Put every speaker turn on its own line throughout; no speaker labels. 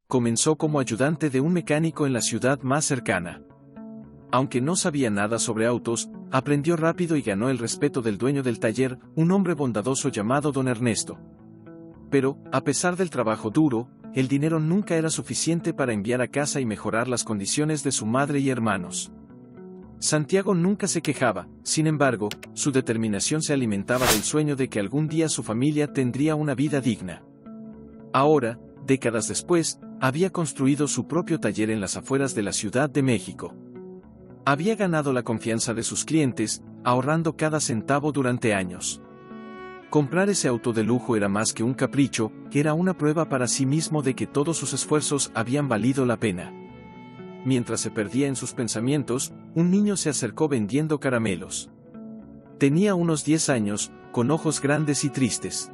comenzó como ayudante de un mecánico en la ciudad más cercana. Aunque no sabía nada sobre autos, aprendió rápido y ganó el respeto del dueño del taller, un hombre bondadoso llamado Don Ernesto. Pero, a pesar del trabajo duro, el dinero nunca era suficiente para enviar a casa y mejorar las condiciones de su madre y hermanos. Santiago nunca se quejaba, sin embargo, su determinación se alimentaba del sueño de que algún día su familia tendría una vida digna. Ahora, décadas después, había construido su propio taller en las afueras de la Ciudad de México. Había ganado la confianza de sus clientes, ahorrando cada centavo durante años. Comprar ese auto de lujo era más que un capricho, era una prueba para sí mismo de que todos sus esfuerzos habían valido la pena. Mientras se perdía en sus pensamientos, un niño se acercó vendiendo caramelos. Tenía unos 10 años, con ojos grandes y tristes.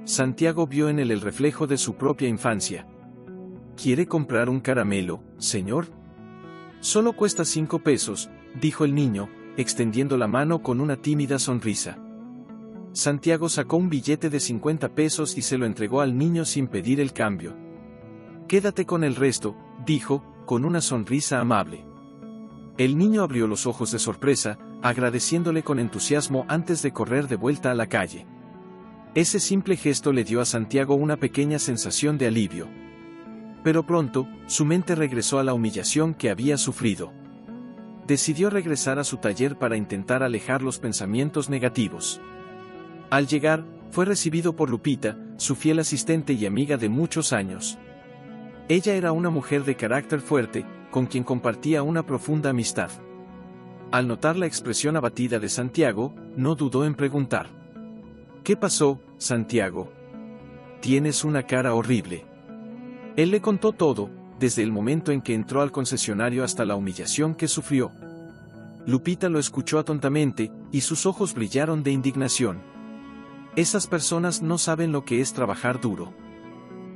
Santiago vio en él el reflejo de su propia infancia. ¿Quiere comprar un caramelo, señor? Solo cuesta 5 pesos, dijo el niño, extendiendo la mano con una tímida sonrisa. Santiago sacó un billete de 50 pesos y se lo entregó al niño sin pedir el cambio. Quédate con el resto, dijo, con una sonrisa amable. El niño abrió los ojos de sorpresa, agradeciéndole con entusiasmo antes de correr de vuelta a la calle. Ese simple gesto le dio a Santiago una pequeña sensación de alivio. Pero pronto, su mente regresó a la humillación que había sufrido. Decidió regresar a su taller para intentar alejar los pensamientos negativos. Al llegar, fue recibido por Lupita, su fiel asistente y amiga de muchos años. Ella era una mujer de carácter fuerte, con quien compartía una profunda amistad. Al notar la expresión abatida de Santiago, no dudó en preguntar. ¿Qué pasó, Santiago? Tienes una cara horrible. Él le contó todo, desde el momento en que entró al concesionario hasta la humillación que sufrió. Lupita lo escuchó atontamente, y sus ojos brillaron de indignación. Esas personas no saben lo que es trabajar duro.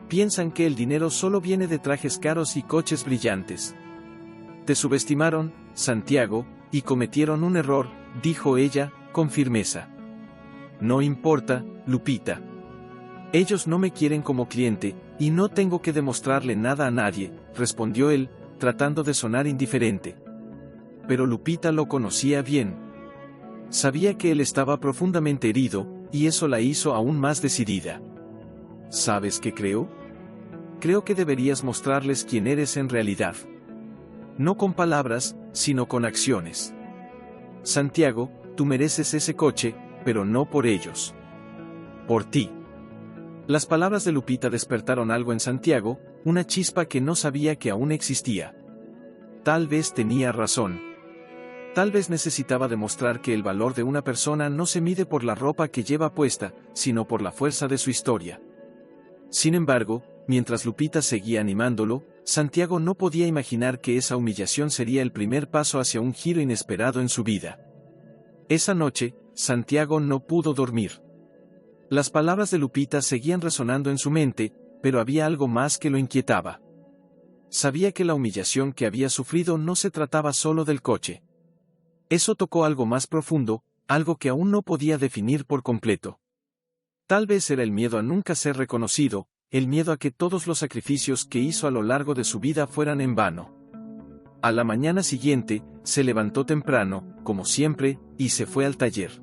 Piensan que el dinero solo viene de trajes caros y coches brillantes. Te subestimaron, Santiago, y cometieron un error, dijo ella, con firmeza. No importa, Lupita. Ellos no me quieren como cliente, y no tengo que demostrarle nada a nadie, respondió él, tratando de sonar indiferente. Pero Lupita lo conocía bien. Sabía que él estaba profundamente herido, y eso la hizo aún más decidida. ¿Sabes qué creo? Creo que deberías mostrarles quién eres en realidad. No con palabras, sino con acciones. Santiago, tú mereces ese coche, pero no por ellos. Por ti. Las palabras de Lupita despertaron algo en Santiago, una chispa que no sabía que aún existía. Tal vez tenía razón. Tal vez necesitaba demostrar que el valor de una persona no se mide por la ropa que lleva puesta, sino por la fuerza de su historia. Sin embargo, mientras Lupita seguía animándolo, Santiago no podía imaginar que esa humillación sería el primer paso hacia un giro inesperado en su vida. Esa noche, Santiago no pudo dormir. Las palabras de Lupita seguían resonando en su mente, pero había algo más que lo inquietaba. Sabía que la humillación que había sufrido no se trataba solo del coche. Eso tocó algo más profundo, algo que aún no podía definir por completo. Tal vez era el miedo a nunca ser reconocido, el miedo a que todos los sacrificios que hizo a lo largo de su vida fueran en vano. A la mañana siguiente, se levantó temprano, como siempre, y se fue al taller.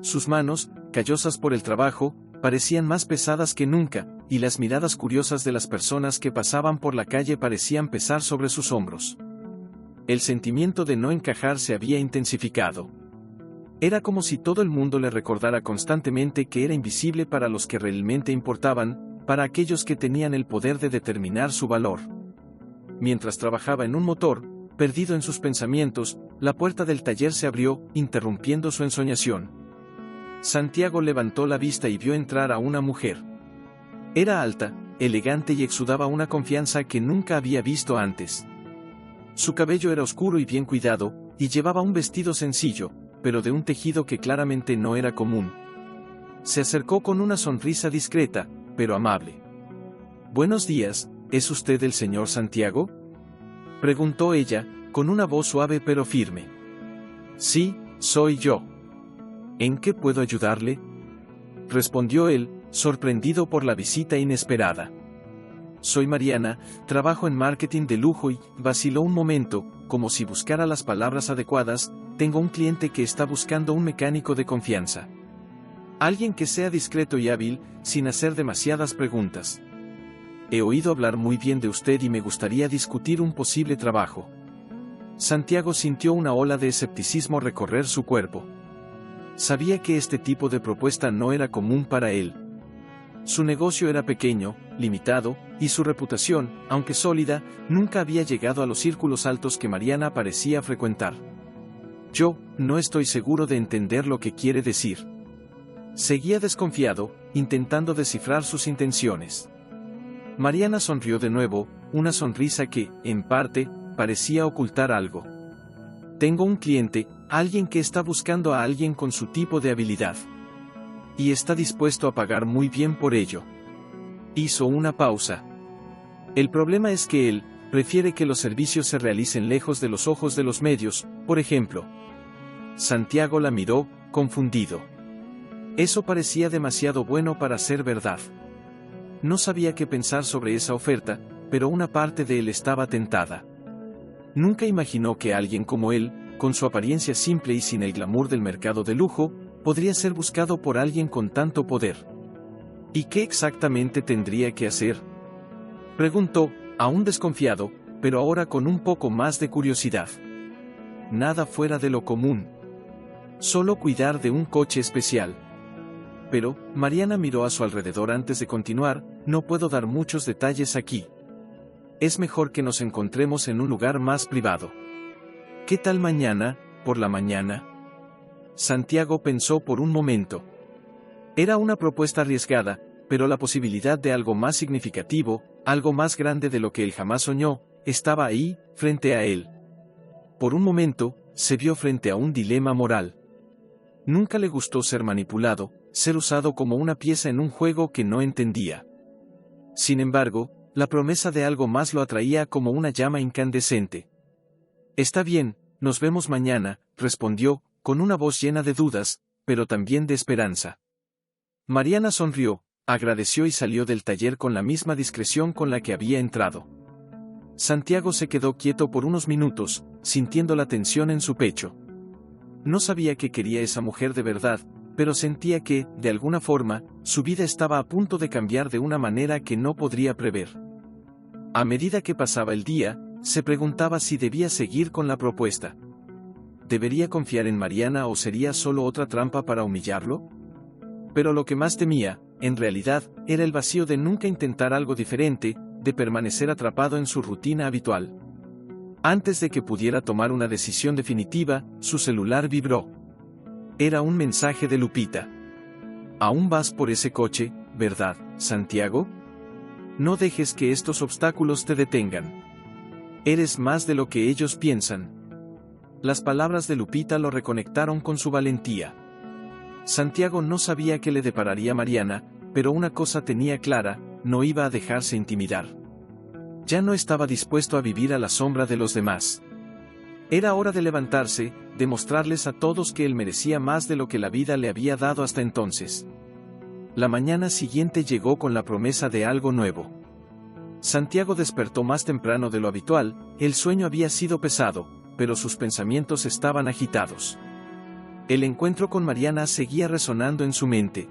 Sus manos, callosas por el trabajo, parecían más pesadas que nunca, y las miradas curiosas de las personas que pasaban por la calle parecían pesar sobre sus hombros. El sentimiento de no encajar se había intensificado. Era como si todo el mundo le recordara constantemente que era invisible para los que realmente importaban, para aquellos que tenían el poder de determinar su valor. Mientras trabajaba en un motor, perdido en sus pensamientos, la puerta del taller se abrió, interrumpiendo su ensoñación. Santiago levantó la vista y vio entrar a una mujer. Era alta, elegante y exudaba una confianza que nunca había visto antes. Su cabello era oscuro y bien cuidado, y llevaba un vestido sencillo, pero de un tejido que claramente no era común. Se acercó con una sonrisa discreta, pero amable. «Buenos días, ¿es usted el señor Santiago?», preguntó ella, con una voz suave pero firme. «Sí, soy yo. ¿En qué puedo ayudarle?», respondió él, sorprendido por la visita inesperada. soy Mariana, trabajo en marketing de lujo y, vaciló un momento, como si buscara las palabras adecuadas, tengo un cliente que está buscando un mecánico de confianza. Alguien que sea discreto y hábil, sin hacer demasiadas preguntas. He oído hablar muy bien de usted y me gustaría discutir un posible trabajo. Santiago sintió una ola de escepticismo recorrer su cuerpo. Sabía que este tipo de propuesta no era común para él. Su negocio era pequeño, limitado, y su reputación, aunque sólida, nunca había llegado a los círculos altos que Mariana parecía frecuentar. Yo, no estoy seguro de entender lo que quiere decir. Seguía desconfiado, intentando descifrar sus intenciones. Mariana sonrió de nuevo, una sonrisa que, en parte, parecía ocultar algo. Tengo un cliente, alguien que está buscando a alguien con su tipo de habilidad. Y está dispuesto a pagar muy bien por ello. Hizo una pausa. El problema es que él prefiere que los servicios se realicen lejos de los ojos de los medios, por ejemplo. Santiago la miró, confundido. Eso parecía demasiado bueno para ser verdad. No sabía qué pensar sobre esa oferta, pero una parte de él estaba tentada. Nunca imaginó que alguien como él, con su apariencia simple y sin el glamour del mercado de lujo, podría ser buscado por alguien con tanto poder. ¿Y qué exactamente tendría que hacer?, preguntó, aún desconfiado, pero ahora con un poco más de curiosidad. Nada fuera de lo común. Solo cuidar de un coche especial. Pero, Mariana miró a su alrededor antes de continuar, no puedo dar muchos detalles aquí. Es mejor que nos encontremos en un lugar más privado. ¿Qué tal mañana, por la mañana? Santiago pensó por un momento. Era una propuesta arriesgada, pero la posibilidad de algo más significativo, algo más grande de lo que él jamás soñó, estaba ahí, frente a él. Por un momento, se vio frente a un dilema moral. Nunca le gustó ser manipulado, ser usado como una pieza en un juego que no entendía. Sin embargo, la promesa de algo más lo atraía como una llama incandescente. Está bien, nos vemos mañana, respondió, con una voz llena de dudas, pero también de esperanza. Mariana sonrió, agradeció y salió del taller con la misma discreción con la que había entrado. Santiago se quedó quieto por unos minutos, sintiendo la tensión en su pecho. No sabía qué quería esa mujer de verdad, pero sentía que, de alguna forma, su vida estaba a punto de cambiar de una manera que no podría prever. A medida que pasaba el día, se preguntaba si debía seguir con la propuesta. ¿Debería confiar en Mariana o sería solo otra trampa para humillarlo? Pero lo que más temía, en realidad, era el vacío de nunca intentar algo diferente, de permanecer atrapado en su rutina habitual. Antes de que pudiera tomar una decisión definitiva, su celular vibró. Era un mensaje de Lupita. ¿Aún vas por ese coche, verdad, Santiago? No dejes que estos obstáculos te detengan. Eres más de lo que ellos piensan. Las palabras de Lupita lo reconectaron con su valentía. Santiago no sabía qué le depararía Mariana, pero una cosa tenía clara, no iba a dejarse intimidar. Ya no estaba dispuesto a vivir a la sombra de los demás. Era hora de levantarse, de mostrarles a todos que él merecía más de lo que la vida le había dado hasta entonces. La mañana siguiente llegó con la promesa de algo nuevo. Santiago despertó más temprano de lo habitual, el sueño había sido pesado, pero sus pensamientos estaban agitados. El encuentro con Mariana seguía resonando en su mente.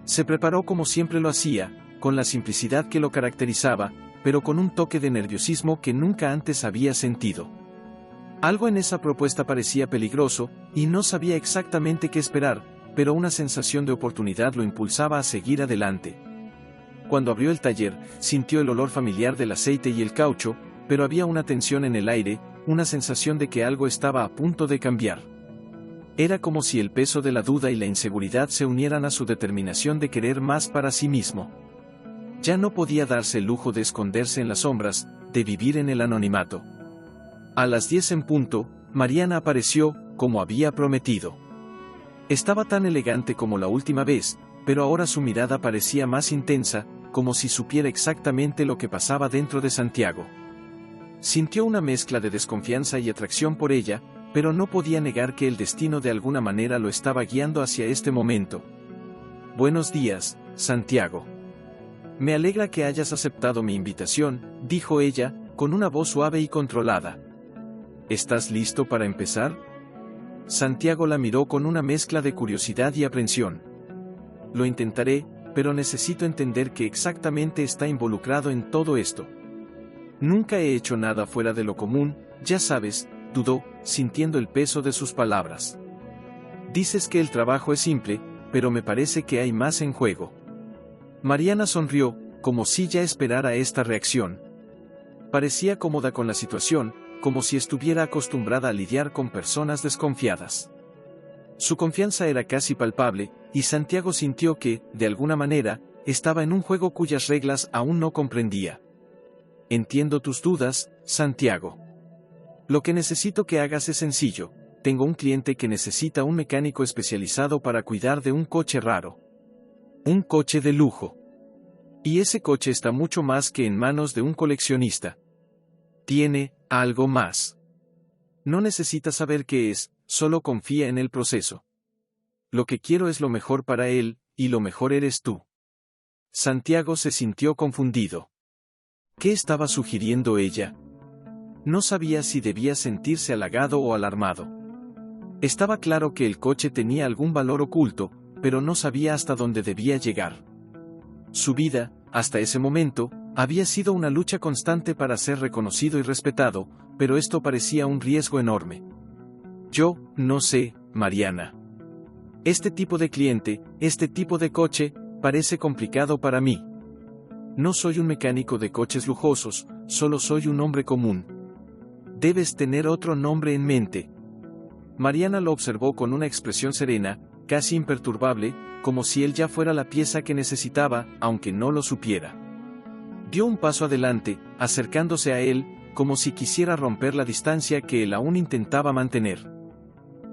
Se preparó como siempre lo hacía, con la simplicidad que lo caracterizaba, pero con un toque de nerviosismo que nunca antes había sentido. Algo en esa propuesta parecía peligroso, y no sabía exactamente qué esperar, pero una sensación de oportunidad lo impulsaba a seguir adelante. Cuando abrió el taller, sintió el olor familiar del aceite y el caucho, pero había una tensión en el aire, una sensación de que algo estaba a punto de cambiar. Era como si el peso de la duda y la inseguridad se unieran a su determinación de querer más para sí mismo. Ya no podía darse el lujo de esconderse en las sombras, de vivir en el anonimato. A las 10 en punto, Mariana apareció, como había prometido. Estaba tan elegante como la última vez, pero ahora su mirada parecía más intensa, como si supiera exactamente lo que pasaba dentro de Santiago. Sintió una mezcla de desconfianza y atracción por ella, pero no podía negar que el destino de alguna manera lo estaba guiando hacia este momento. Buenos días, Santiago. Me alegra que hayas aceptado mi invitación, dijo ella, con una voz suave y controlada. ¿Estás listo para empezar? Santiago la miró con una mezcla de curiosidad y aprensión. Lo intentaré, pero necesito entender qué exactamente está involucrado en todo esto. Nunca he hecho nada fuera de lo común, ya sabes, dudó, sintiendo el peso de sus palabras. Dices que el trabajo es simple, pero me parece que hay más en juego. Mariana sonrió, como si ya esperara esta reacción. Parecía cómoda con la situación, como si estuviera acostumbrada a lidiar con personas desconfiadas. Su confianza era casi palpable, y Santiago sintió que, de alguna manera, estaba en un juego cuyas reglas aún no comprendía. Entiendo tus dudas, Santiago. Lo que necesito que hagas es sencillo. Tengo un cliente que necesita un mecánico especializado para cuidar de un coche raro. Un coche de lujo. Y ese coche está mucho más que en manos de un coleccionista. Tiene algo más. No necesitas saber qué es, solo confía en el proceso. Lo que quiero es lo mejor para él, y lo mejor eres tú. Santiago se sintió confundido. ¿Qué estaba sugiriendo ella? No sabía si debía sentirse halagado o alarmado. Estaba claro que el coche tenía algún valor oculto, pero no sabía hasta dónde debía llegar. Su vida, hasta ese momento, había sido una lucha constante para ser reconocido y respetado, pero esto parecía un riesgo enorme. Yo, no sé, Mariana. Este tipo de cliente, este tipo de coche, parece complicado para mí. No soy un mecánico de coches lujosos, solo soy un hombre común. Debes tener otro nombre en mente. Mariana lo observó con una expresión serena, casi imperturbable, como si él ya fuera la pieza que necesitaba, aunque no lo supiera. Dio un paso adelante, acercándose a él, como si quisiera romper la distancia que él aún intentaba mantener.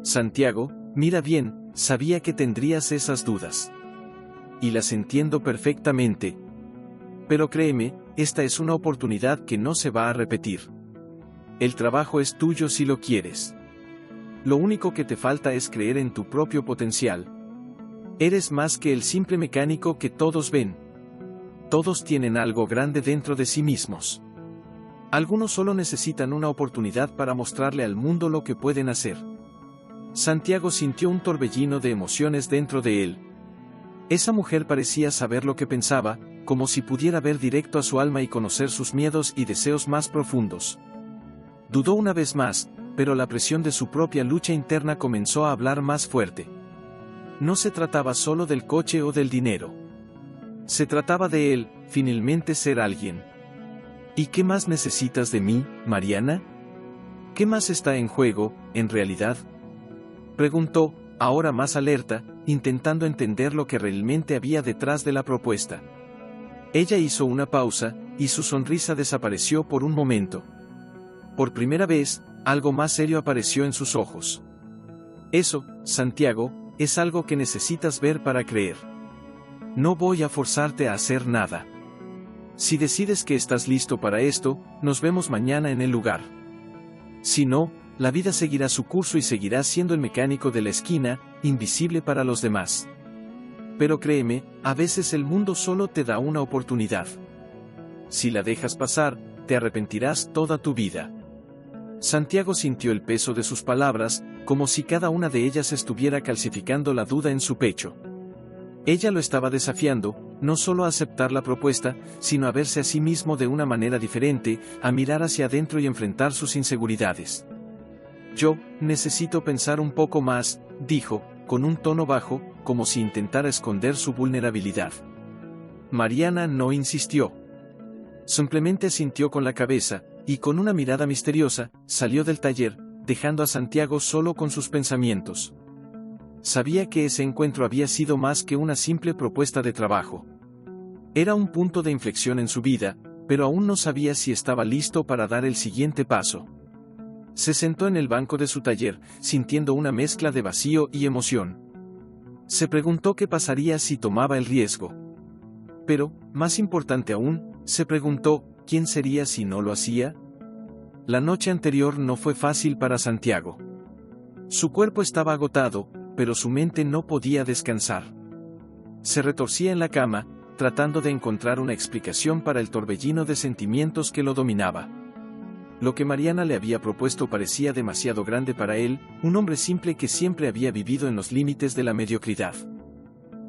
Santiago, mira bien, sabía que tendrías esas dudas. Y las entiendo perfectamente. Pero créeme, esta es una oportunidad que no se va a repetir. El trabajo es tuyo si lo quieres. Lo único que te falta es creer en tu propio potencial. Eres más que el simple mecánico que todos ven. Todos tienen algo grande dentro de sí mismos. Algunos solo necesitan una oportunidad para mostrarle al mundo lo que pueden hacer. Santiago sintió un torbellino de emociones dentro de él. Esa mujer parecía saber lo que pensaba, como si pudiera ver directo a su alma y conocer sus miedos y deseos más profundos. Dudó una vez más, pero la presión de su propia lucha interna comenzó a hablar más fuerte. No se trataba solo del coche o del dinero. Se trataba de él, finalmente ser alguien. ¿Y qué más necesitas de mí, Mariana? ¿Qué más está en juego, en realidad? Preguntó, ahora más alerta, intentando entender lo que realmente había detrás de la propuesta. Ella hizo una pausa, y su sonrisa desapareció por un momento. Por primera vez, algo más serio apareció en sus ojos. Eso, Santiago, es algo que necesitas ver para creer. No voy a forzarte a hacer nada. Si decides que estás listo para esto, nos vemos mañana en el lugar. Si no, la vida seguirá su curso y seguirás siendo el mecánico de la esquina, invisible para los demás. Pero créeme, a veces el mundo solo te da una oportunidad. Si la dejas pasar, te arrepentirás toda tu vida. Santiago sintió el peso de sus palabras, como si cada una de ellas estuviera calcificando la duda en su pecho. Ella lo estaba desafiando, no solo a aceptar la propuesta, sino a verse a sí mismo de una manera diferente, a mirar hacia adentro y enfrentar sus inseguridades. Yo, necesito pensar un poco más, dijo, con un tono bajo, como si intentara esconder su vulnerabilidad. Mariana no insistió. Simplemente asintió con la cabeza, y con una mirada misteriosa, salió del taller, dejando a Santiago solo con sus pensamientos. Sabía que ese encuentro había sido más que una simple propuesta de trabajo. Era un punto de inflexión en su vida, pero aún no sabía si estaba listo para dar el siguiente paso. Se sentó en el banco de su taller, sintiendo una mezcla de vacío y emoción. Se preguntó qué pasaría si tomaba el riesgo. Pero, más importante aún, se preguntó, ¿quién sería si no lo hacía? La noche anterior no fue fácil para Santiago. Su cuerpo estaba agotado, pero su mente no podía descansar. Se retorcía en la cama, tratando de encontrar una explicación para el torbellino de sentimientos que lo dominaba. Lo que Mariana le había propuesto parecía demasiado grande para él, un hombre simple que siempre había vivido en los límites de la mediocridad.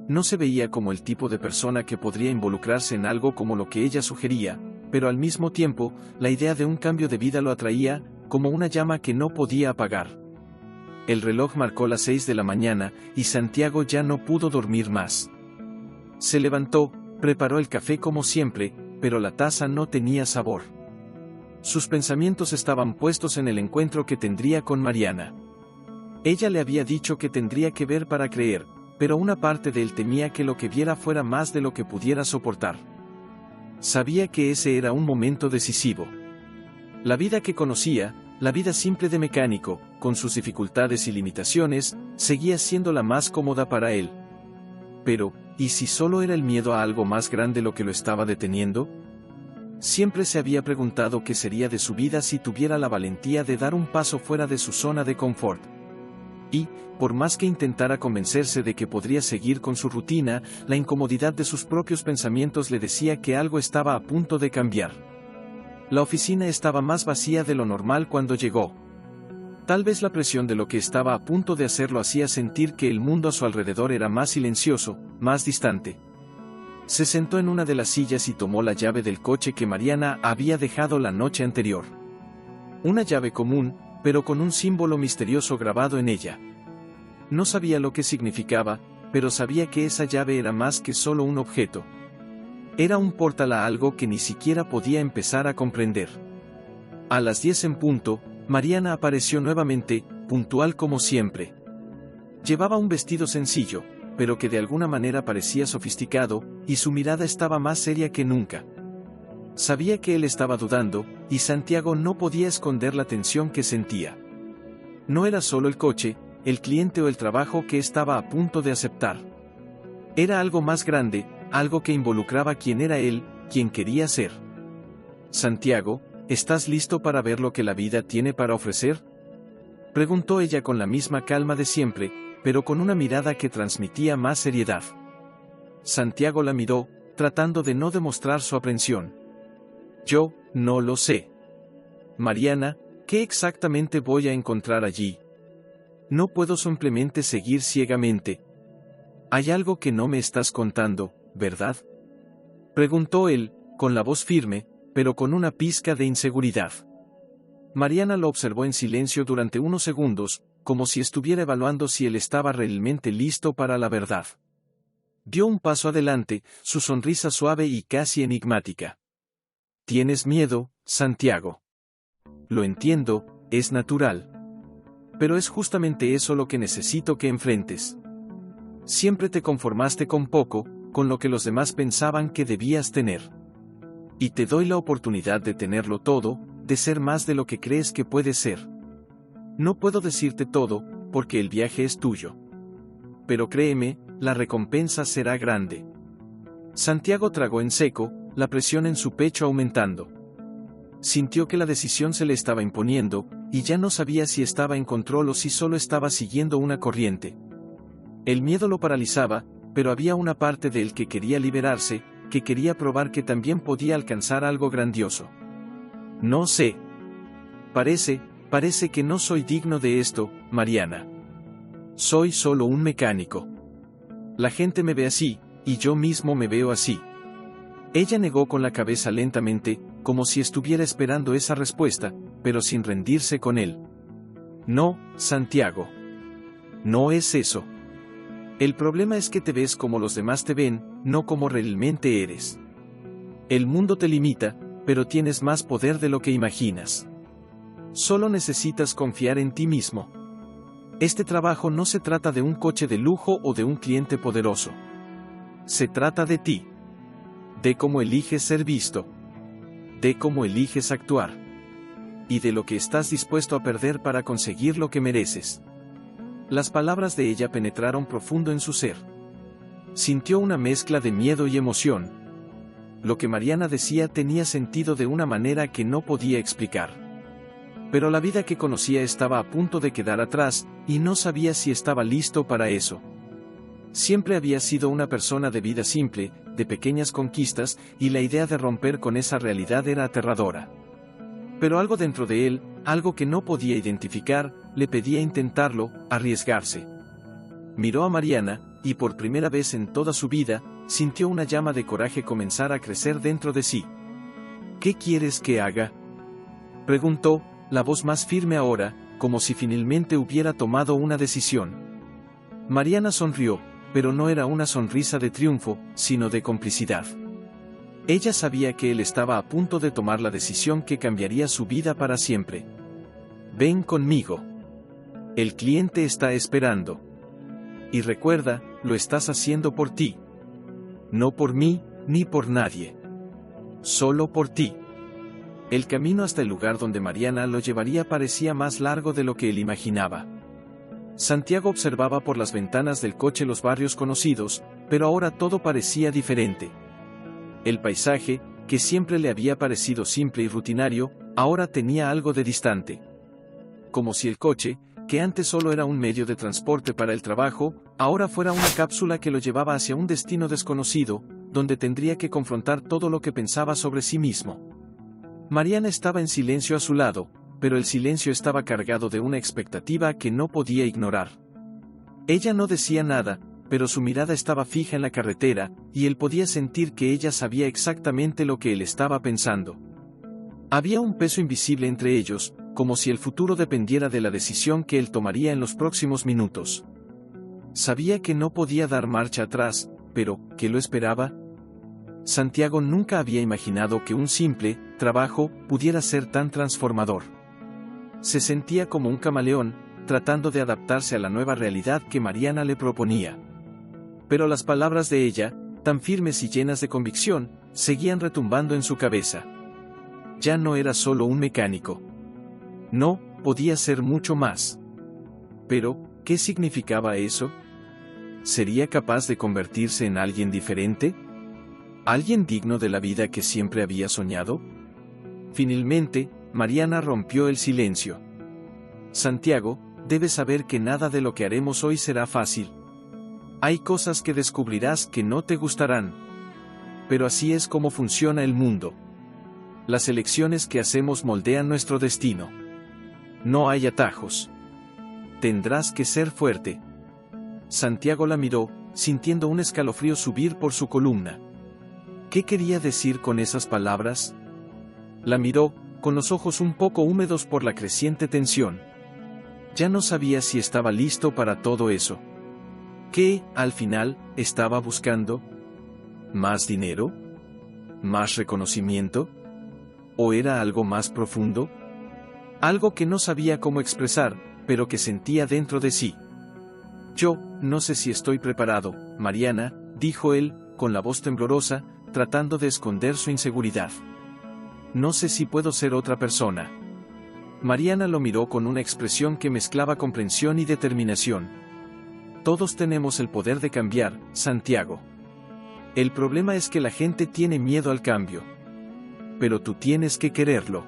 No se veía como el tipo de persona que podría involucrarse en algo como lo que ella sugería, pero al mismo tiempo, la idea de un cambio de vida lo atraía, como una llama que no podía apagar. El reloj marcó las 6 de la mañana, y Santiago ya no pudo dormir más. Se levantó, preparó el café como siempre, pero la taza no tenía sabor. Sus pensamientos estaban puestos en el encuentro que tendría con Mariana. Ella le había dicho que tendría que ver para creer, pero una parte de él temía que lo que viera fuera más de lo que pudiera soportar. Sabía que ese era un momento decisivo. La vida que conocía, la vida simple de mecánico, con sus dificultades y limitaciones, seguía siendo la más cómoda para él. Pero, ¿y si solo era el miedo a algo más grande lo que lo estaba deteniendo? Siempre se había preguntado qué sería de su vida si tuviera la valentía de dar un paso fuera de su zona de confort. Y, por más que intentara convencerse de que podría seguir con su rutina, la incomodidad de sus propios pensamientos le decía que algo estaba a punto de cambiar. La oficina estaba más vacía de lo normal cuando llegó. Tal vez la presión de lo que estaba a punto de hacer lo hacía sentir que el mundo a su alrededor era más silencioso, más distante. Se sentó en una de las sillas y tomó la llave del coche que Mariana había dejado la noche anterior. Una llave común, pero con un símbolo misterioso grabado en ella. No sabía lo que significaba, pero sabía que esa llave era más que solo un objeto. Era un portal a algo que ni siquiera podía empezar a comprender. A las 10 en punto, Mariana apareció nuevamente, puntual como siempre. Llevaba un vestido sencillo, pero que de alguna manera parecía sofisticado, y su mirada estaba más seria que nunca. Sabía que él estaba dudando, y Santiago no podía esconder la tensión que sentía. No era solo el coche, el cliente o el trabajo que estaba a punto de aceptar. Era algo más grande, algo que involucraba quién era él, quién quería ser. Santiago, ¿estás listo para ver lo que la vida tiene para ofrecer? Preguntó ella con la misma calma de siempre, pero con una mirada que transmitía más seriedad. Santiago la miró, tratando de no demostrar su aprensión. Yo, no lo sé. Mariana, ¿qué exactamente voy a encontrar allí? No puedo simplemente seguir ciegamente. Hay algo que no me estás contando, ¿verdad? Preguntó él, con la voz firme, pero con una pizca de inseguridad. Mariana lo observó en silencio durante unos segundos, como si estuviera evaluando si él estaba realmente listo para la verdad. Dio un paso adelante, su sonrisa suave y casi enigmática. ¿Tienes miedo, Santiago? Lo entiendo, es natural. Pero es justamente eso lo que necesito que enfrentes. Siempre te conformaste con poco, con lo que los demás pensaban que debías tener. Y te doy la oportunidad de tenerlo todo, de ser más de lo que crees que puedes ser. No puedo decirte todo, porque el viaje es tuyo. Pero créeme, la recompensa será grande. Santiago tragó en seco, la presión en su pecho aumentando. Sintió que la decisión se le estaba imponiendo, y ya no sabía si estaba en control o si solo estaba siguiendo una corriente. El miedo lo paralizaba, pero había una parte de él que quería liberarse, que quería probar que también podía alcanzar algo grandioso. No sé. Parece que no soy digno de esto, Mariana. Soy solo un mecánico. La gente me ve así, y yo mismo me veo así. Ella negó con la cabeza lentamente, como si estuviera esperando esa respuesta, pero sin rendirse con él. No, Santiago. No es eso. El problema es que te ves como los demás te ven, no como realmente eres. El mundo te limita, pero tienes más poder de lo que imaginas. Solo necesitas confiar en ti mismo. Este trabajo no se trata de un coche de lujo o de un cliente poderoso. Se trata de ti. De cómo eliges ser visto. De cómo eliges actuar. Y de lo que estás dispuesto a perder para conseguir lo que mereces. Las palabras de ella penetraron profundo en su ser. Sintió una mezcla de miedo y emoción. Lo que Mariana decía tenía sentido de una manera que no podía explicar. Pero la vida que conocía estaba a punto de quedar atrás, y no sabía si estaba listo para eso. Siempre había sido una persona de vida simple, de pequeñas conquistas, y la idea de romper con esa realidad era aterradora. Pero algo dentro de él, algo que no podía identificar, le pedía intentarlo, arriesgarse. Miró a Mariana, y por primera vez en toda su vida, sintió una llama de coraje comenzar a crecer dentro de sí. ¿Qué quieres que haga?, preguntó, la voz más firme ahora, como si finalmente hubiera tomado una decisión. Mariana sonrió, pero no era una sonrisa de triunfo, sino de complicidad. Ella sabía que él estaba a punto de tomar la decisión que cambiaría su vida para siempre. Ven conmigo. El cliente está esperando. Y recuerda, lo estás haciendo por ti. No por mí, ni por nadie. Solo por ti. El camino hasta el lugar donde Mariana lo llevaría parecía más largo de lo que él imaginaba. Santiago observaba por las ventanas del coche los barrios conocidos, pero ahora todo parecía diferente. El paisaje, que siempre le había parecido simple y rutinario, ahora tenía algo de distante. Como si el coche, que antes solo era un medio de transporte para el trabajo, ahora fuera una cápsula que lo llevaba hacia un destino desconocido, donde tendría que confrontar todo lo que pensaba sobre sí mismo. Mariana estaba en silencio a su lado, pero el silencio estaba cargado de una expectativa que no podía ignorar. Ella no decía nada, pero su mirada estaba fija en la carretera, y él podía sentir que ella sabía exactamente lo que él estaba pensando. Había un peso invisible entre ellos, como si el futuro dependiera de la decisión que él tomaría en los próximos minutos. Sabía que no podía dar marcha atrás, pero, ¿qué lo esperaba? Santiago nunca había imaginado que un simple trabajo pudiera ser tan transformador. Se sentía como un camaleón, tratando de adaptarse a la nueva realidad que Mariana le proponía. Pero las palabras de ella, tan firmes y llenas de convicción, seguían retumbando en su cabeza. Ya no era solo un mecánico. No, podía ser mucho más. Pero, ¿qué significaba eso? ¿Sería capaz de convertirse en alguien diferente? ¿Alguien digno de la vida que siempre había soñado? Finalmente, Mariana rompió el silencio. Santiago, debes saber que nada de lo que haremos hoy será fácil. Hay cosas que descubrirás que no te gustarán. Pero así es como funciona el mundo. Las elecciones que hacemos moldean nuestro destino. No hay atajos. Tendrás que ser fuerte. Santiago la miró, sintiendo un escalofrío subir por su columna. ¿Qué quería decir con esas palabras? La miró, con los ojos un poco húmedos por la creciente tensión. Ya no sabía si estaba listo para todo eso. ¿Qué, al final, estaba buscando? ¿Más dinero? ¿Más reconocimiento? ¿O era algo más profundo? Algo que no sabía cómo expresar, pero que sentía dentro de sí. Yo, no sé si estoy preparado, Mariana, dijo él, con la voz temblorosa, tratando de esconder su inseguridad. No sé si puedo ser otra persona. Mariana lo miró con una expresión que mezclaba comprensión y determinación. Todos tenemos el poder de cambiar, Santiago. El problema es que la gente tiene miedo al cambio. Pero tú tienes que quererlo.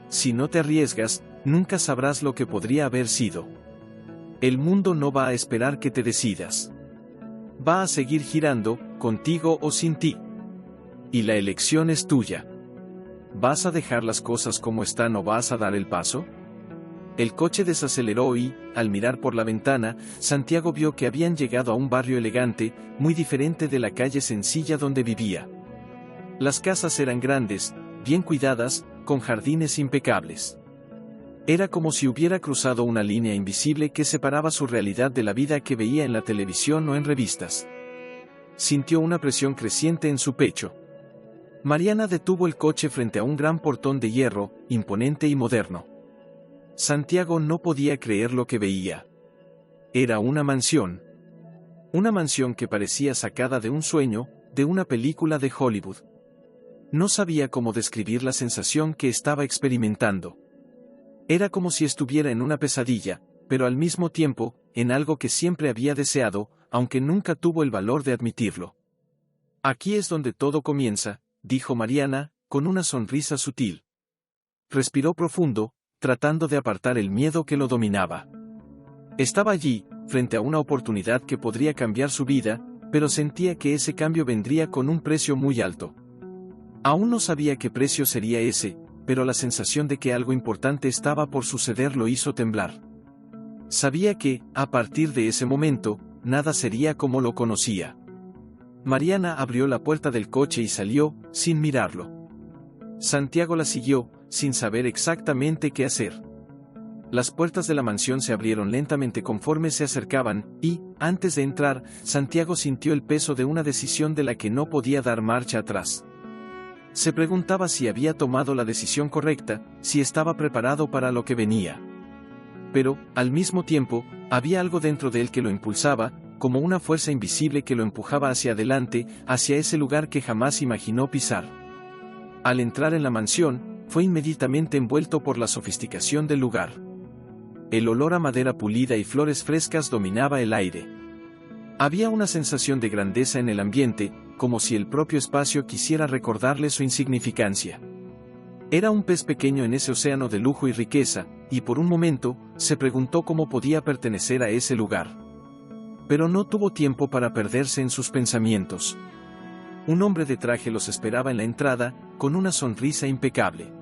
Si no te arriesgas, nunca sabrás lo que podría haber sido. El mundo no va a esperar que te decidas. Va a seguir girando, contigo o sin ti. Y la elección es tuya. ¿Vas a dejar las cosas como están o vas a dar el paso? El coche desaceleró y, al mirar por la ventana, Santiago vio que habían llegado a un barrio elegante, muy diferente de la calle sencilla donde vivía. Las casas eran grandes, bien cuidadas, con jardines impecables. Era como si hubiera cruzado una línea invisible que separaba su realidad de la vida que veía en la televisión o en revistas. Sintió una presión creciente en su pecho. Mariana detuvo el coche frente a un gran portón de hierro, imponente y moderno. Santiago no podía creer lo que veía. Era una mansión. Una mansión que parecía sacada de un sueño, de una película de Hollywood. No sabía cómo describir la sensación que estaba experimentando. Era como si estuviera en una pesadilla, pero al mismo tiempo, en algo que siempre había deseado, aunque nunca tuvo el valor de admitirlo. Aquí es donde todo comienza, dijo Mariana, con una sonrisa sutil. Respiró profundo, tratando de apartar el miedo que lo dominaba. Estaba allí, frente a una oportunidad que podría cambiar su vida, pero sentía que ese cambio vendría con un precio muy alto. Aún no sabía qué precio sería ese, pero la sensación de que algo importante estaba por suceder lo hizo temblar. Sabía que, a partir de ese momento, nada sería como lo conocía. Mariana abrió la puerta del coche y salió, sin mirarlo. Santiago la siguió, sin saber exactamente qué hacer. Las puertas de la mansión se abrieron lentamente conforme se acercaban, y, antes de entrar, Santiago sintió el peso de una decisión de la que no podía dar marcha atrás. Se preguntaba si había tomado la decisión correcta, si estaba preparado para lo que venía. Pero, al mismo tiempo, había algo dentro de él que lo impulsaba, como una fuerza invisible que lo empujaba hacia adelante, hacia ese lugar que jamás imaginó pisar. Al entrar en la mansión, fue inmediatamente envuelto por la sofisticación del lugar. El olor a madera pulida y flores frescas dominaba el aire. Había una sensación de grandeza en el ambiente, como si el propio espacio quisiera recordarle su insignificancia. Era un pez pequeño en ese océano de lujo y riqueza, y por un momento, se preguntó cómo podía pertenecer a ese lugar. Pero no tuvo tiempo para perderse en sus pensamientos. Un hombre de traje los esperaba en la entrada, con una sonrisa impecable.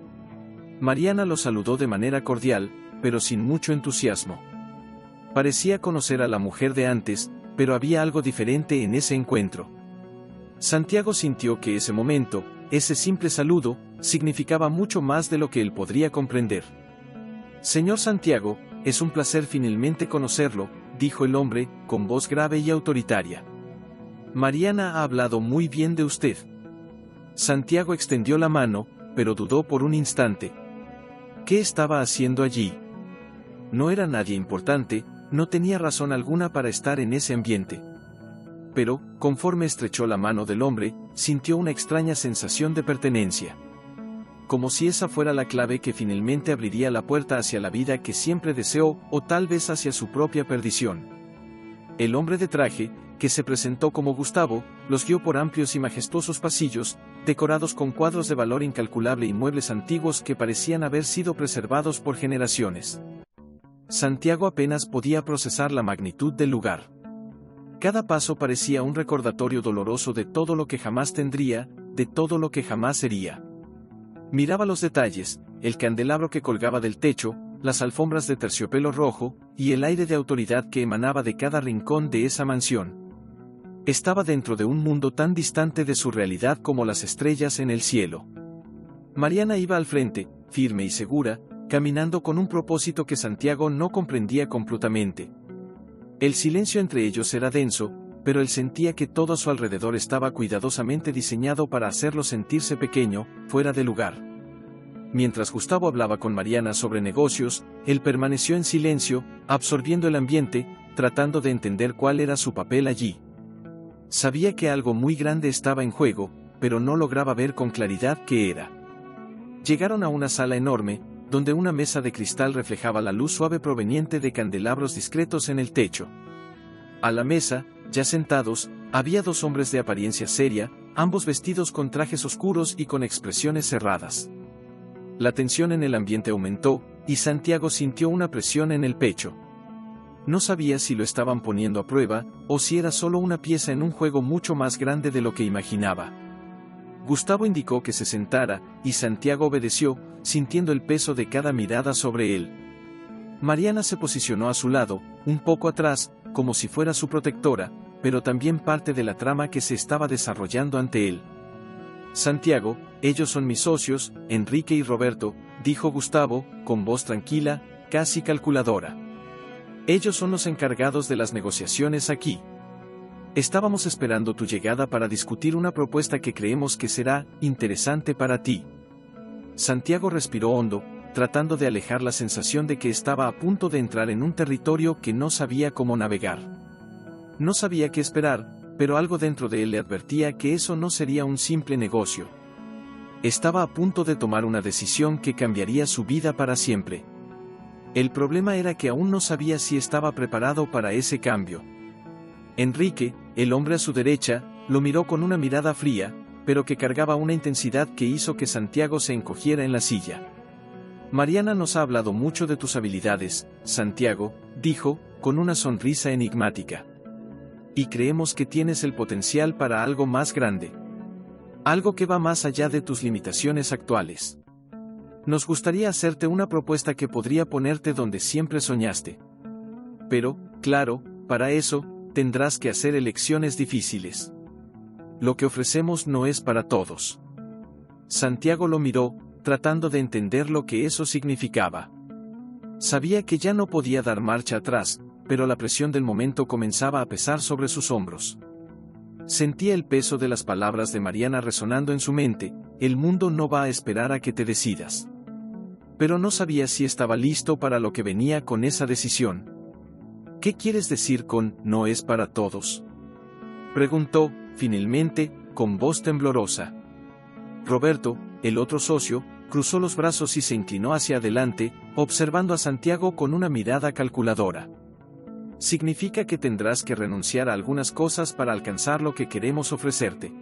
Mariana lo saludó de manera cordial, pero sin mucho entusiasmo. Parecía conocer a la mujer de antes, pero había algo diferente en ese encuentro. Santiago sintió que ese momento, ese simple saludo, significaba mucho más de lo que él podría comprender. «Señor Santiago, es un placer finalmente conocerlo», dijo el hombre, con voz grave y autoritaria. «Mariana ha hablado muy bien de usted». Santiago extendió la mano, pero dudó por un instante. ¿Qué estaba haciendo allí? No era nadie importante, no tenía razón alguna para estar en ese ambiente. Pero, conforme estrechó la mano del hombre, sintió una extraña sensación de pertenencia. Como si esa fuera la clave que finalmente abriría la puerta hacia la vida que siempre deseó, o tal vez hacia su propia perdición. El hombre de traje, que se presentó como Gustavo, los guió por amplios y majestuosos pasillos, decorados con cuadros de valor incalculable y muebles antiguos que parecían haber sido preservados por generaciones. Santiago apenas podía procesar la magnitud del lugar. Cada paso parecía un recordatorio doloroso de todo lo que jamás tendría, de todo lo que jamás sería. Miraba los detalles, el candelabro que colgaba del techo, las alfombras de terciopelo rojo, y el aire de autoridad que emanaba de cada rincón de esa mansión. Estaba dentro de un mundo tan distante de su realidad como las estrellas en el cielo. Mariana iba al frente, firme y segura, caminando con un propósito que Santiago no comprendía completamente. El silencio entre ellos era denso, pero él sentía que todo a su alrededor estaba cuidadosamente diseñado para hacerlo sentirse pequeño, fuera de lugar. Mientras Gustavo hablaba con Mariana sobre negocios, él permaneció en silencio, absorbiendo el ambiente, tratando de entender cuál era su papel allí. Sabía que algo muy grande estaba en juego, pero no lograba ver con claridad qué era. Llegaron a una sala enorme, donde una mesa de cristal reflejaba la luz suave proveniente de candelabros discretos en el techo. A la mesa, ya sentados, había dos hombres de apariencia seria, ambos vestidos con trajes oscuros y con expresiones cerradas. La tensión en el ambiente aumentó, y Santiago sintió una presión en el pecho. No sabía si lo estaban poniendo a prueba, o si era solo una pieza en un juego mucho más grande de lo que imaginaba. Gustavo indicó que se sentara, y Santiago obedeció, sintiendo el peso de cada mirada sobre él. Mariana se posicionó a su lado, un poco atrás, como si fuera su protectora, pero también parte de la trama que se estaba desarrollando ante él. «Santiago, ellos son mis socios, Enrique y Roberto», dijo Gustavo, con voz tranquila, casi calculadora. «Ellos son los encargados de las negociaciones aquí. Estábamos esperando tu llegada para discutir una propuesta que creemos que será interesante para ti». Santiago respiró hondo, tratando de alejar la sensación de que estaba a punto de entrar en un territorio que no sabía cómo navegar. No sabía qué esperar, pero algo dentro de él le advertía que eso no sería un simple negocio. Estaba a punto de tomar una decisión que cambiaría su vida para siempre. El problema era que aún no sabía si estaba preparado para ese cambio. Enrique, el hombre a su derecha, lo miró con una mirada fría, pero que cargaba una intensidad que hizo que Santiago se encogiera en la silla. «Mariana nos ha hablado mucho de tus habilidades, Santiago», dijo, con una sonrisa enigmática. Y creemos que tienes el potencial para algo más grande. Algo que va más allá de tus limitaciones actuales. Nos gustaría hacerte una propuesta que podría ponerte donde siempre soñaste. Pero, claro, para eso, tendrás que hacer elecciones difíciles. Lo que ofrecemos no es para todos. Santiago lo miró, tratando de entender lo que eso significaba. Sabía que ya no podía dar marcha atrás, pero la presión del momento comenzaba a pesar sobre sus hombros. Sentía el peso de las palabras de Mariana resonando en su mente: el mundo no va a esperar a que te decidas. Pero no sabía si estaba listo para lo que venía con esa decisión. ¿Qué quieres decir con "no es para todos"? Preguntó, finalmente, con voz temblorosa. Roberto, el otro socio, cruzó los brazos y se inclinó hacia adelante, observando a Santiago con una mirada calculadora. Significa que tendrás que renunciar a algunas cosas para alcanzar lo que queremos ofrecerte.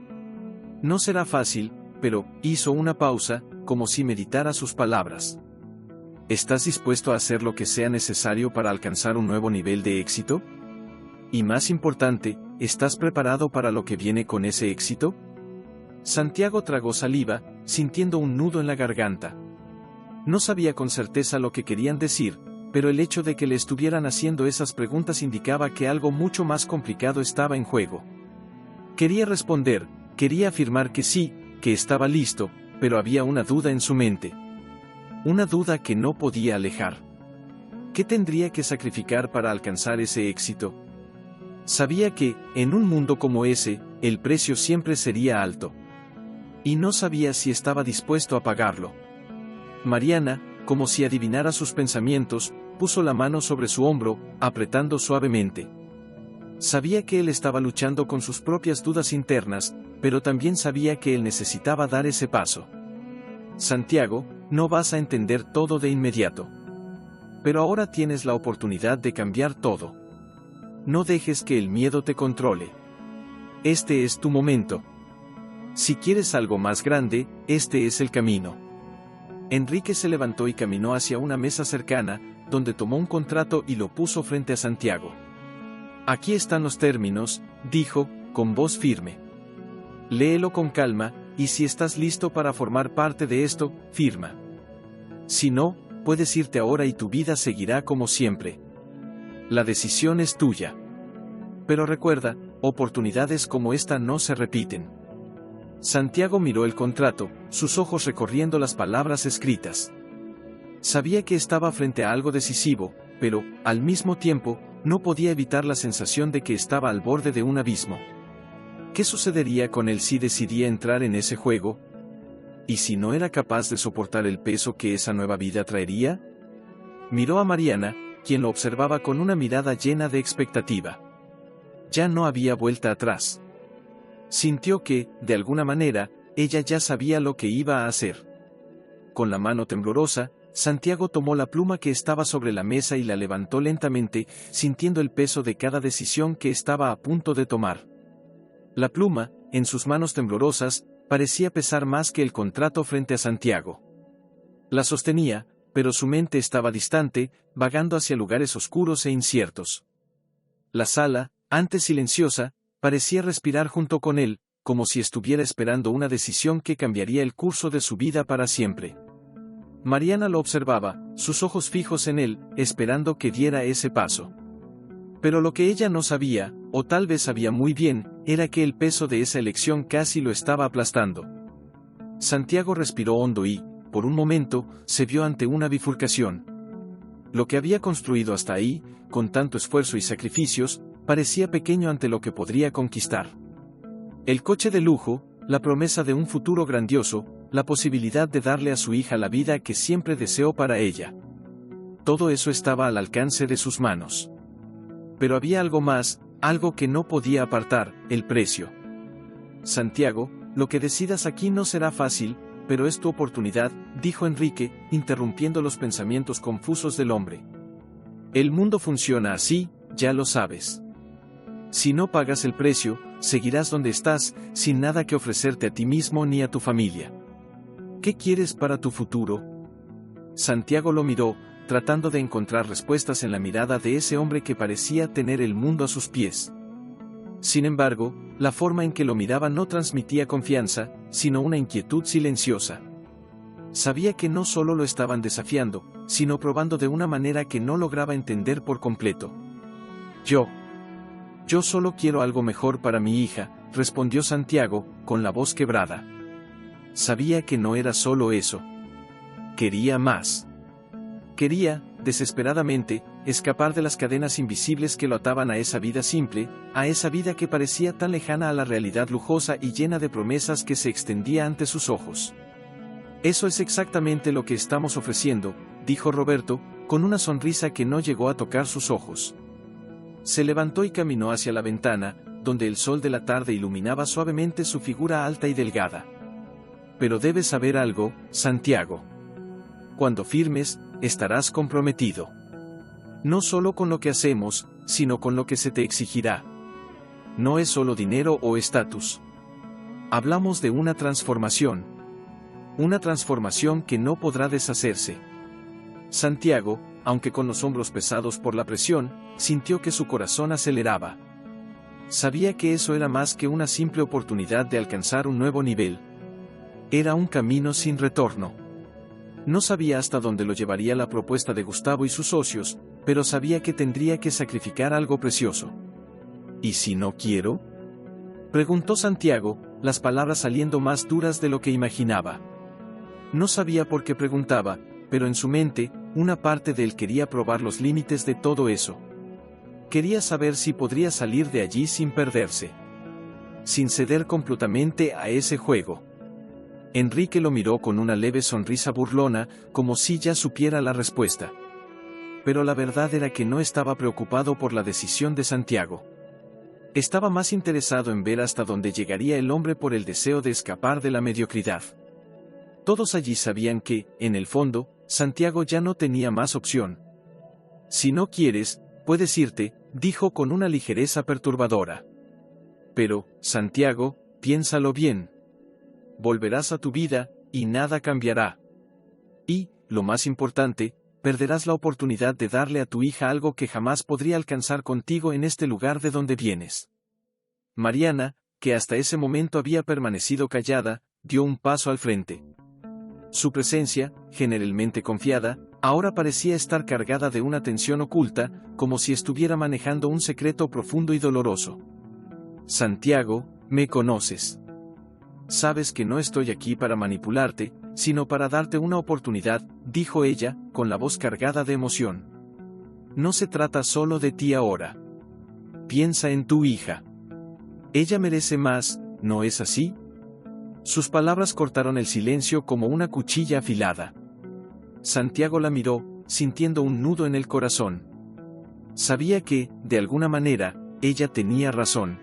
No será fácil, pero hizo una pausa, como si meditara sus palabras. ¿Estás dispuesto a hacer lo que sea necesario para alcanzar un nuevo nivel de éxito? Y más importante, ¿estás preparado para lo que viene con ese éxito? Santiago tragó saliva, sintiendo un nudo en la garganta. No sabía con certeza lo que querían decir, pero el hecho de que le estuvieran haciendo esas preguntas indicaba que algo mucho más complicado estaba en juego. Quería responder, quería afirmar que sí, que estaba listo, pero había una duda en su mente. Una duda que no podía alejar. ¿Qué tendría que sacrificar para alcanzar ese éxito? Sabía que, en un mundo como ese, el precio siempre sería alto. Y no sabía si estaba dispuesto a pagarlo. Mariana, como si adivinara sus pensamientos, puso la mano sobre su hombro, apretando suavemente. Sabía que él estaba luchando con sus propias dudas internas, pero también sabía que él necesitaba dar ese paso. Santiago, no vas a entender todo de inmediato. Pero ahora tienes la oportunidad de cambiar todo. No dejes que el miedo te controle. Este es tu momento. Si quieres algo más grande, este es el camino. Enrique se levantó y caminó hacia una mesa cercana, donde tomó un contrato y lo puso frente a Santiago. Aquí están los términos, dijo, con voz firme. Léelo con calma, y si estás listo para formar parte de esto, firma. Si no, puedes irte ahora y tu vida seguirá como siempre. La decisión es tuya. Pero recuerda, oportunidades como esta no se repiten. Santiago miró el contrato, sus ojos recorriendo las palabras escritas. Sabía que estaba frente a algo decisivo, pero, al mismo tiempo, no podía evitar la sensación de que estaba al borde de un abismo. ¿Qué sucedería con él si decidía entrar en ese juego? ¿Y si no era capaz de soportar el peso que esa nueva vida traería? Miró a Mariana, quien lo observaba con una mirada llena de expectativa. Ya no había vuelta atrás. Sintió que, de alguna manera, ella ya sabía lo que iba a hacer. Con la mano temblorosa, Santiago tomó la pluma que estaba sobre la mesa y la levantó lentamente, sintiendo el peso de cada decisión que estaba a punto de tomar. La pluma, en sus manos temblorosas, parecía pesar más que el contrato frente a Santiago. La sostenía, pero su mente estaba distante, vagando hacia lugares oscuros e inciertos. La sala, antes silenciosa, parecía respirar junto con él, como si estuviera esperando una decisión que cambiaría el curso de su vida para siempre. Mariana lo observaba, sus ojos fijos en él, esperando que diera ese paso. Pero lo que ella no sabía, o tal vez sabía muy bien, era que el peso de esa elección casi lo estaba aplastando. Santiago respiró hondo y, por un momento, se vio ante una bifurcación. Lo que había construido hasta ahí, con tanto esfuerzo y sacrificios, parecía pequeño ante lo que podría conquistar. El coche de lujo, la promesa de un futuro grandioso, la posibilidad de darle a su hija la vida que siempre deseó para ella. Todo eso estaba al alcance de sus manos. Pero había algo más, algo que no podía apartar: el precio. Santiago, lo que decidas aquí no será fácil, pero es tu oportunidad, dijo Enrique, interrumpiendo los pensamientos confusos del hombre. El mundo funciona así, ya lo sabes. Si no pagas el precio, seguirás donde estás, sin nada que ofrecerte a ti mismo ni a tu familia. ¿Qué quieres para tu futuro? Santiago lo miró, tratando de encontrar respuestas en la mirada de ese hombre que parecía tener el mundo a sus pies. Sin embargo, la forma en que lo miraba no transmitía confianza, sino una inquietud silenciosa. Sabía que no solo lo estaban desafiando, sino probando de una manera que no lograba entender por completo. Yo solo quiero algo mejor para mi hija, respondió Santiago, con la voz quebrada. Sabía que no era solo eso. Quería más. Quería, desesperadamente, escapar de las cadenas invisibles que lo ataban a esa vida simple, a esa vida que parecía tan lejana a la realidad lujosa y llena de promesas que se extendía ante sus ojos. Eso es exactamente lo que estamos ofreciendo, dijo Roberto, con una sonrisa que no llegó a tocar sus ojos. Se levantó y caminó hacia la ventana, donde el sol de la tarde iluminaba suavemente su figura alta y delgada. Pero debes saber algo, Santiago. Cuando firmes, estarás comprometido. No solo con lo que hacemos, sino con lo que se te exigirá. No es solo dinero o estatus. Hablamos de una transformación. Una transformación que no podrá deshacerse. Santiago, aunque con los hombros pesados por la presión, sintió que su corazón aceleraba. Sabía que eso era más que una simple oportunidad de alcanzar un nuevo nivel. Era un camino sin retorno. No sabía hasta dónde lo llevaría la propuesta de Gustavo y sus socios, pero sabía que tendría que sacrificar algo precioso. ¿Y si no quiero?, preguntó Santiago, las palabras saliendo más duras de lo que imaginaba. No sabía por qué preguntaba, pero en su mente, una parte de él quería probar los límites de todo eso. Quería saber si podría salir de allí sin perderse. Sin ceder completamente a ese juego. Enrique lo miró con una leve sonrisa burlona, como si ya supiera la respuesta. Pero la verdad era que no estaba preocupado por la decisión de Santiago. Estaba más interesado en ver hasta dónde llegaría el hombre por el deseo de escapar de la mediocridad. Todos allí sabían que, en el fondo, Santiago ya no tenía más opción. Si no quieres, puedes irte, dijo con una ligereza perturbadora. Pero, Santiago, piénsalo bien. Volverás a tu vida, y nada cambiará. Y, lo más importante, perderás la oportunidad de darle a tu hija algo que jamás podría alcanzar contigo en este lugar de donde vienes. Mariana, que hasta ese momento había permanecido callada, dio un paso al frente. Su presencia, generalmente confiada, ahora parecía estar cargada de una tensión oculta, como si estuviera manejando un secreto profundo y doloroso. Santiago, me conoces. Sabes que no estoy aquí para manipularte, sino para darte una oportunidad, dijo ella, con la voz cargada de emoción. No se trata solo de ti ahora. Piensa en tu hija. Ella merece más, ¿no es así? Sus palabras cortaron el silencio como una cuchilla afilada. Santiago la miró, sintiendo un nudo en el corazón. Sabía que, de alguna manera, ella tenía razón.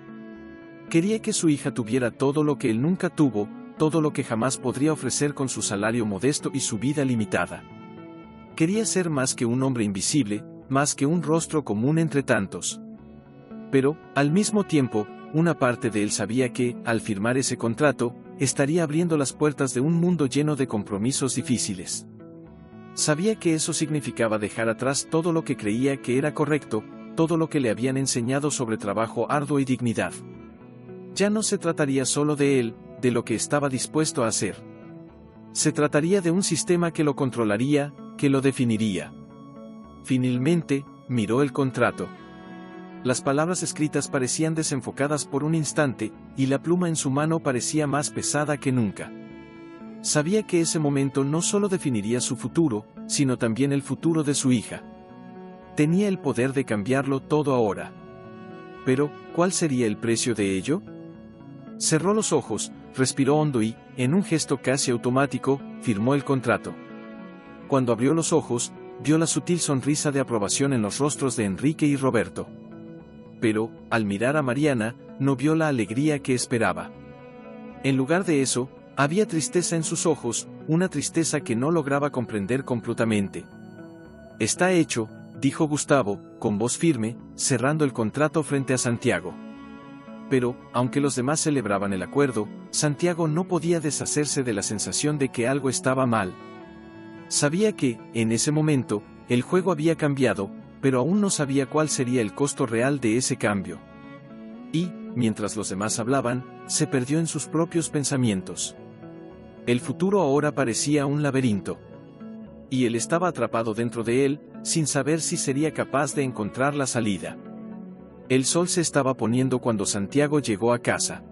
Quería que su hija tuviera todo lo que él nunca tuvo, todo lo que jamás podría ofrecer con su salario modesto y su vida limitada. Quería ser más que un hombre invisible, más que un rostro común entre tantos. Pero, al mismo tiempo, una parte de él sabía que, al firmar ese contrato, estaría abriendo las puertas de un mundo lleno de compromisos difíciles. Sabía que eso significaba dejar atrás todo lo que creía que era correcto, todo lo que le habían enseñado sobre trabajo arduo y dignidad. Ya no se trataría solo de él, de lo que estaba dispuesto a hacer. Se trataría de un sistema que lo controlaría, que lo definiría. Finalmente, miró el contrato. Las palabras escritas parecían desenfocadas por un instante, y la pluma en su mano parecía más pesada que nunca. Sabía que ese momento no solo definiría su futuro, sino también el futuro de su hija. Tenía el poder de cambiarlo todo ahora. Pero, ¿cuál sería el precio de ello? Cerró los ojos, respiró hondo y, en un gesto casi automático, firmó el contrato. Cuando abrió los ojos, vio la sutil sonrisa de aprobación en los rostros de Enrique y Roberto. Pero, al mirar a Mariana, no vio la alegría que esperaba. En lugar de eso, había tristeza en sus ojos, una tristeza que no lograba comprender completamente. Está hecho, dijo Gustavo, con voz firme, cerrando el contrato frente a Santiago. Pero, aunque los demás celebraban el acuerdo, Santiago no podía deshacerse de la sensación de que algo estaba mal. Sabía que, en ese momento, el juego había cambiado, pero aún no sabía cuál sería el costo real de ese cambio. Y, mientras los demás hablaban, se perdió en sus propios pensamientos. El futuro ahora parecía un laberinto. Y él estaba atrapado dentro de él, sin saber si sería capaz de encontrar la salida. El sol se estaba poniendo cuando Santiago llegó a casa.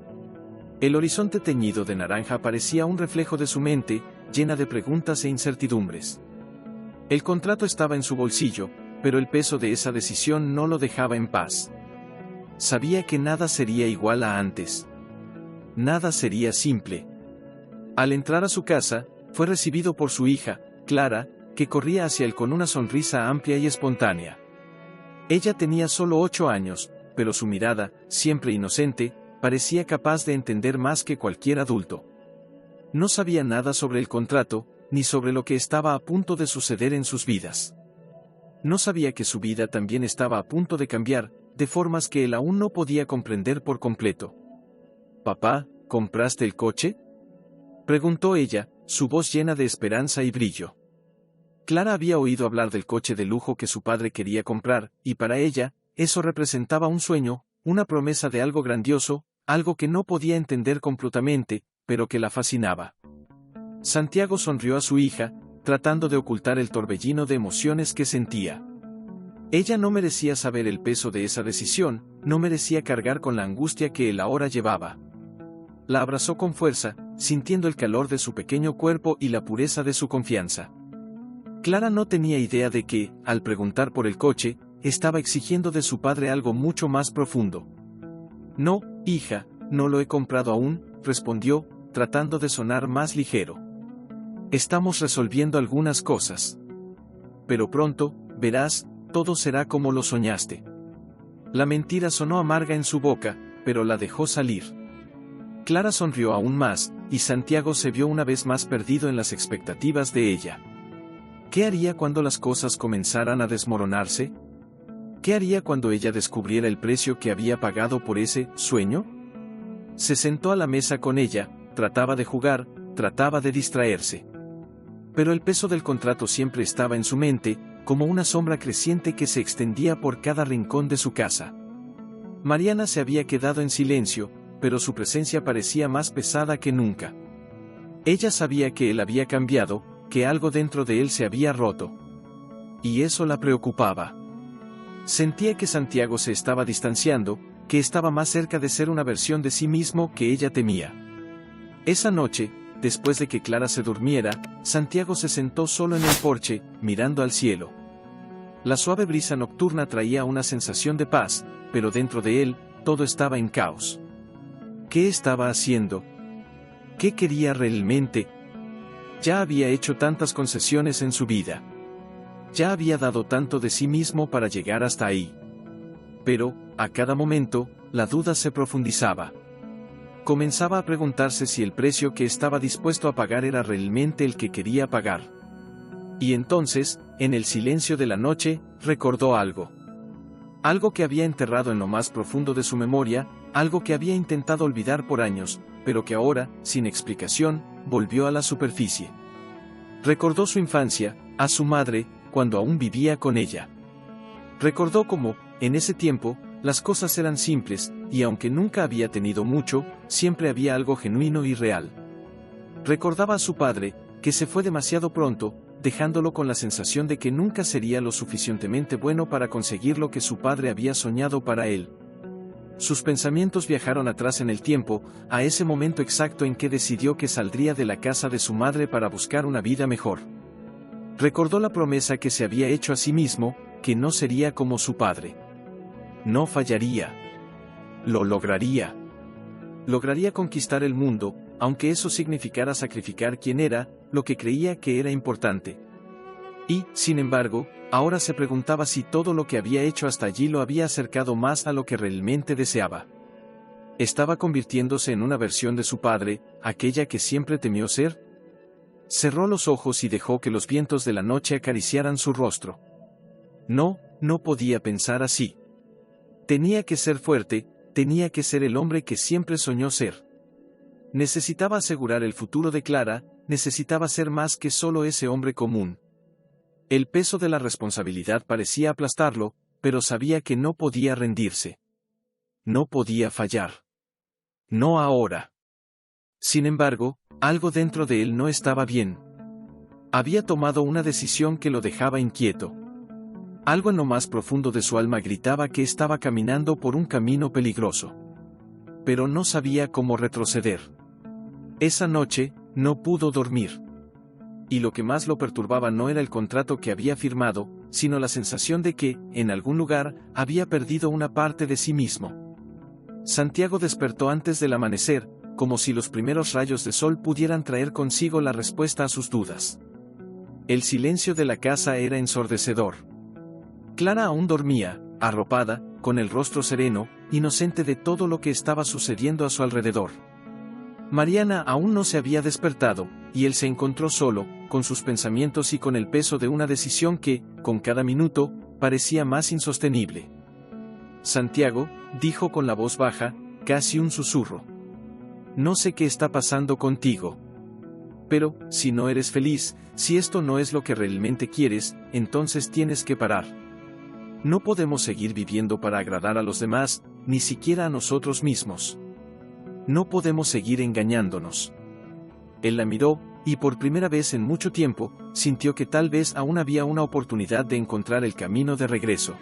El horizonte teñido de naranja parecía un reflejo de su mente, llena de preguntas e incertidumbres. El contrato estaba en su bolsillo, pero el peso de esa decisión no lo dejaba en paz. Sabía que nada sería igual a antes. Nada sería simple. Al entrar a su casa, fue recibido por su hija, Clara, que corría hacia él con una sonrisa amplia y espontánea. Ella tenía solo 8 años, pero su mirada, siempre inocente, parecía capaz de entender más que cualquier adulto. No sabía nada sobre el contrato, ni sobre lo que estaba a punto de suceder en sus vidas. No sabía que su vida también estaba a punto de cambiar, de formas que él aún no podía comprender por completo. «Papá, ¿compraste el coche?», preguntó ella, su voz llena de esperanza y brillo. Clara había oído hablar del coche de lujo que su padre quería comprar, y para ella, eso representaba un sueño, una promesa de algo grandioso, algo que no podía entender completamente, pero que la fascinaba. Santiago sonrió a su hija, tratando de ocultar el torbellino de emociones que sentía. Ella no merecía saber el peso de esa decisión, no merecía cargar con la angustia que él ahora llevaba. La abrazó con fuerza, sintiendo el calor de su pequeño cuerpo y la pureza de su confianza. Clara no tenía idea de que, al preguntar por el coche, estaba exigiendo de su padre algo mucho más profundo. «No, hija, no lo he comprado aún», respondió, tratando de sonar más ligero. «Estamos resolviendo algunas cosas. Pero pronto, verás, todo será como lo soñaste». La mentira sonó amarga en su boca, pero la dejó salir. Clara sonrió aún más, y Santiago se vio una vez más perdido en las expectativas de ella. ¿Qué haría cuando las cosas comenzaran a desmoronarse? ¿Qué haría cuando ella descubriera el precio que había pagado por ese sueño? Se sentó a la mesa con ella, trataba de jugar, trataba de distraerse. Pero el peso del contrato siempre estaba en su mente, como una sombra creciente que se extendía por cada rincón de su casa. Mariana se había quedado en silencio, pero su presencia parecía más pesada que nunca. Ella sabía que él había cambiado, que algo dentro de él se había roto. Y eso la preocupaba. Sentía que Santiago se estaba distanciando, que estaba más cerca de ser una versión de sí mismo que ella temía. Esa noche, después de que Clara se durmiera, Santiago se sentó solo en el porche, mirando al cielo. La suave brisa nocturna traía una sensación de paz, pero dentro de él, todo estaba en caos. ¿Qué estaba haciendo? ¿Qué quería realmente? Ya había hecho tantas concesiones en su vida. Ya había dado tanto de sí mismo para llegar hasta ahí. Pero, a cada momento, la duda se profundizaba. Comenzaba a preguntarse si el precio que estaba dispuesto a pagar era realmente el que quería pagar. Y entonces, en el silencio de la noche, recordó algo. Algo que había enterrado en lo más profundo de su memoria, algo que había intentado olvidar por años, pero que ahora, sin explicación, volvió a la superficie. Recordó su infancia, a su madre, cuando aún vivía con ella. Recordó cómo, en ese tiempo, las cosas eran simples, y aunque nunca había tenido mucho, siempre había algo genuino y real. Recordaba a su padre, que se fue demasiado pronto, dejándolo con la sensación de que nunca sería lo suficientemente bueno para conseguir lo que su padre había soñado para él. Sus pensamientos viajaron atrás en el tiempo, a ese momento exacto en que decidió que saldría de la casa de su madre para buscar una vida mejor. Recordó la promesa que se había hecho a sí mismo, que no sería como su padre. No fallaría. Lo lograría. Lograría conquistar el mundo, aunque eso significara sacrificar quién era, lo que creía que era importante. Y, sin embargo, ahora se preguntaba si todo lo que había hecho hasta allí lo había acercado más a lo que realmente deseaba. ¿Estaba convirtiéndose en una versión de su padre, aquella que siempre temió ser? Cerró los ojos y dejó que los vientos de la noche acariciaran su rostro. No, no podía pensar así. Tenía que ser fuerte, tenía que ser el hombre que siempre soñó ser. Necesitaba asegurar el futuro de Clara, necesitaba ser más que solo ese hombre común. El peso de la responsabilidad parecía aplastarlo, pero sabía que no podía rendirse. No podía fallar. No ahora. Sin embargo, algo dentro de él no estaba bien. Había tomado una decisión que lo dejaba inquieto. Algo en lo más profundo de su alma gritaba que estaba caminando por un camino peligroso. Pero no sabía cómo retroceder. Esa noche, no pudo dormir. Y lo que más lo perturbaba no era el contrato que había firmado, sino la sensación de que, en algún lugar, había perdido una parte de sí mismo. Santiago despertó antes del amanecer, como si los primeros rayos de sol pudieran traer consigo la respuesta a sus dudas. El silencio de la casa era ensordecedor. Clara aún dormía, arropada, con el rostro sereno, inocente de todo lo que estaba sucediendo a su alrededor. Mariana aún no se había despertado, y él se encontró solo, con sus pensamientos y con el peso de una decisión que, con cada minuto, parecía más insostenible. Santiago, dijo con la voz baja, casi un susurro. No sé qué está pasando contigo. Pero, si no eres feliz, si esto no es lo que realmente quieres, entonces tienes que parar. No podemos seguir viviendo para agradar a los demás, ni siquiera a nosotros mismos. No podemos seguir engañándonos. Él la miró, y por primera vez en mucho tiempo, sintió que tal vez aún había una oportunidad de encontrar el camino de regreso.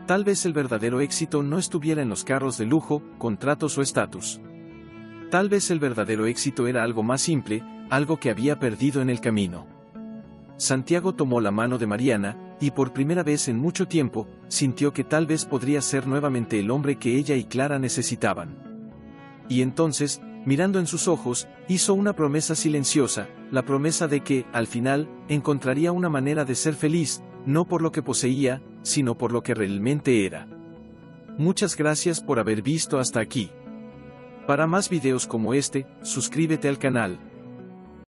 Tal vez el verdadero éxito no estuviera en los carros de lujo, contratos o estatus. Tal vez el verdadero éxito era algo más simple, algo que había perdido en el camino. Santiago tomó la mano de Mariana, y por primera vez en mucho tiempo, sintió que tal vez podría ser nuevamente el hombre que ella y Clara necesitaban. Y entonces, mirando en sus ojos, hizo una promesa silenciosa, la promesa de que, al final, encontraría una manera de ser feliz, no por lo que poseía, sino por lo que realmente era. Muchas gracias por haber visto hasta aquí. Para más videos como este, suscríbete al canal.